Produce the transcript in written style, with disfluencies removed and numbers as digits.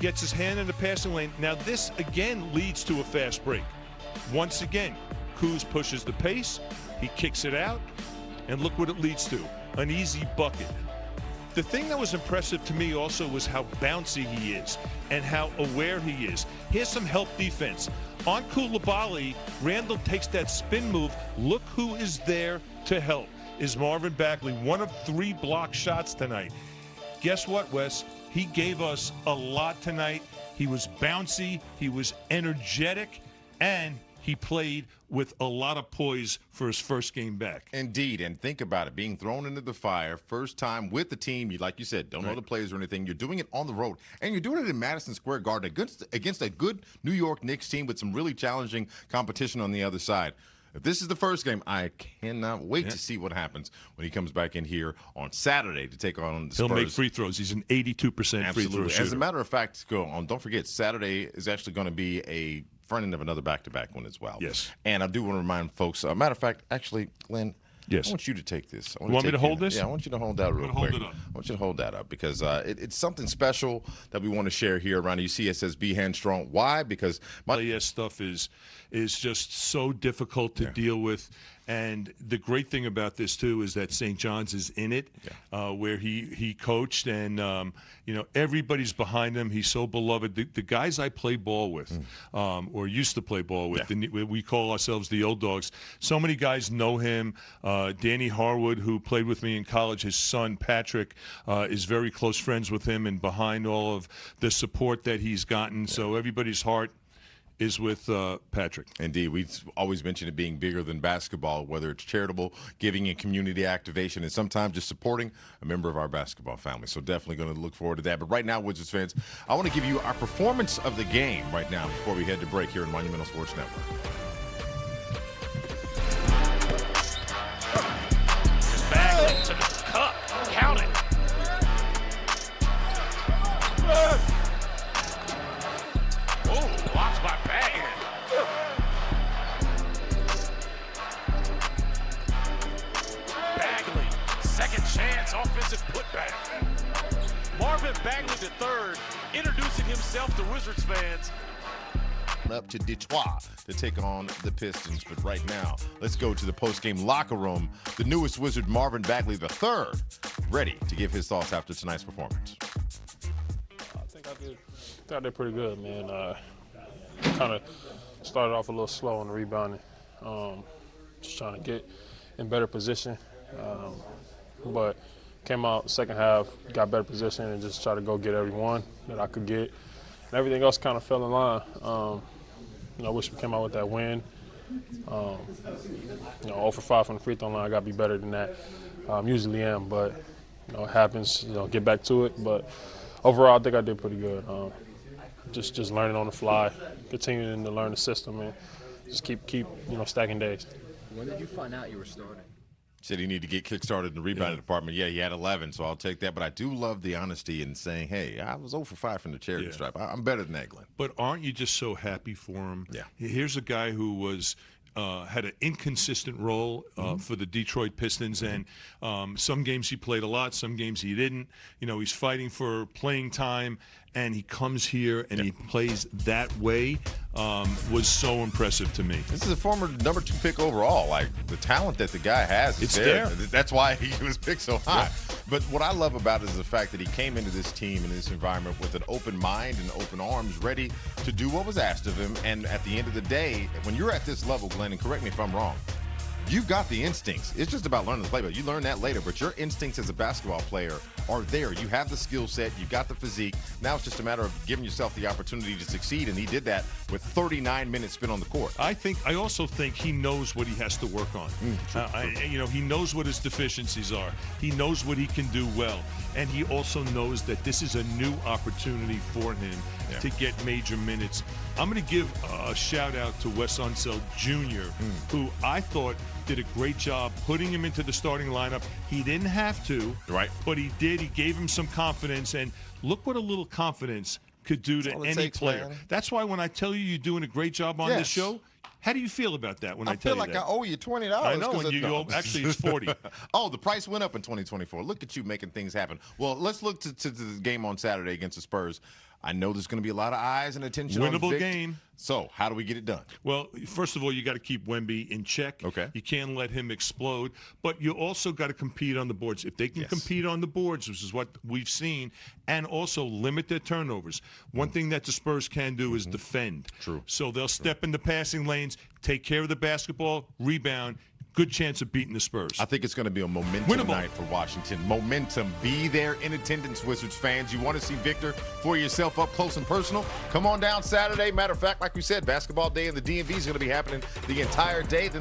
gets his hand in the passing lane. Now this again leads to a fast break. Once again, Kuz pushes the pace, he kicks it out, and look what it leads to, an easy bucket. The thing that was impressive to me also was how bouncy he is and how aware he is. Here's some help defense. On Koulibaly, Randall takes that spin move. Look who is there to help, is Marvin Bagley, one of 3 block shots tonight. Guess what, Wes? He gave us a lot tonight. He was bouncy, he was energetic, and he played with a lot of poise for his first game back. Indeed, and think about it, being thrown into the fire, first time with the team, like you said, don't know the players or anything. You're doing it on the road, and you're doing it in Madison Square Garden against a good New York Knicks team with some really challenging competition on the other side. If this is the first game, I cannot wait to see what happens when he comes back in here on Saturday to take on the Spurs. He'll make free throws. He's an 82% free throw shooter. As a matter of fact, don't forget, Saturday is actually going to be a front end of another back-to-back one as well. Yes. And I do want to remind folks, matter of fact, actually, Glenn, yes. I want you to take this. You want me to hold this? Yeah, I want you to hold that real quick. Hold it up. I want you to hold that up because it's something special that we want to share here around. You see it says Be Hand Strong. Why? Because my stuff is just so difficult to deal with. And the great thing about this, too, is that St. John's is in it, where he coached. And, everybody's behind him. He's so beloved. The guys I play ball with or used to play ball with, we call ourselves the old dogs. So many guys know him. Danny Harwood, who played with me in college, his son, Patrick, is very close friends with him and behind all of the support that he's gotten. So everybody's heart is with Patrick. Indeed. We always mention it being bigger than basketball, whether it's charitable, giving and community activation, and sometimes just supporting a member of our basketball family. So definitely going to look forward to that. But right now, Wizards fans, I want to give you our performance of the game right now before we head to break here on Monumental Sports Network. Bagley to the cup. Count it. Blocked by Bagley. Bagley, second chance, offensive putback. Marvin Bagley III introducing himself to Wizards fans. Up to Detroit to take on the Pistons. But right now, let's go to the post-game locker room. The newest Wizard, Marvin Bagley III, ready to give his thoughts after tonight's performance. I think I did pretty good, man. Kind of started off a little slow on the rebounding. Just trying to get in better position. But came out second half, got better position, and just tried to go get every one that I could get. And everything else kind of fell in line. I wish we came out with that win. 0 for 5 from the free throw line. I got to be better than that. Usually am, but it happens. Get back to it. But overall, I think I did pretty good. Just learning on the fly, continuing to learn the system, and just keep stacking days. When did you find out you were starting? Said he needed to get kick-started in the rebounding department. Yeah, he had 11, so I'll take that. But I do love the honesty in saying, hey, I was 0 for 5 from the charity stripe. I'm better than that, Glenn. But aren't you just so happy for him? Yeah. Here's a guy who was had an inconsistent role for the Detroit Pistons, and some games he played a lot, some games he didn't. He's fighting for playing time, and he comes here and he plays that way. Was so impressive to me. This is a former number 2 pick overall. Like, the talent that the guy has is there. That's why he was picked so high. Yeah. But what I love about it is the fact that he came into this team and this environment with an open mind and open arms, ready to do what was asked of him. And at the end of the day, when you're at this level, Glenn, and correct me if I'm wrong, you've got the instincts. It's just about learning to play, but you learn that later. But your instincts as a basketball player are there. You have the skill set. You've got the physique. Now it's just a matter of giving yourself the opportunity to succeed, and he did that with 39 minutes spent on the court. I also think he knows what he has to work on. True. He knows what his deficiencies are. He knows what he can do well, and he also knows that this is a new opportunity for him to get major minutes. I'm going to give a shout-out to Wes Unseld Jr., who I thought did a great job putting him into the starting lineup. He didn't have to, but he did. He gave him some confidence, and look what a little confidence could do to any player. Man. That's why when I tell you you're doing a great job on this show, how do you feel about that when I tell you that? I feel like I owe you $20. I know, and you owe, actually it's $40. Oh, the price went up in 2024. Look at you making things happen. Well, let's look to the game on Saturday against the Spurs. I know there's going to be a lot of eyes and attention on Winnable Vic. game. So how do we get it done? Well, first of all, you got to keep Wemby in check. Okay. You can't let him explode. But you also got to compete on the boards. If they can compete on the boards, which is what we've seen, and also limit their turnovers. One thing that the Spurs can do is defend. True. So they'll step in the passing lanes, take care of the basketball, rebound. Good chance of beating the Spurs. I think it's going to be a momentum Winnable night for Washington. Momentum. Be there in attendance, Wizards fans. You want to see Victor for yourself up close and personal? Come on down Saturday. Matter of fact, like we said, basketball day in the DMV is going to be happening the entire day. Then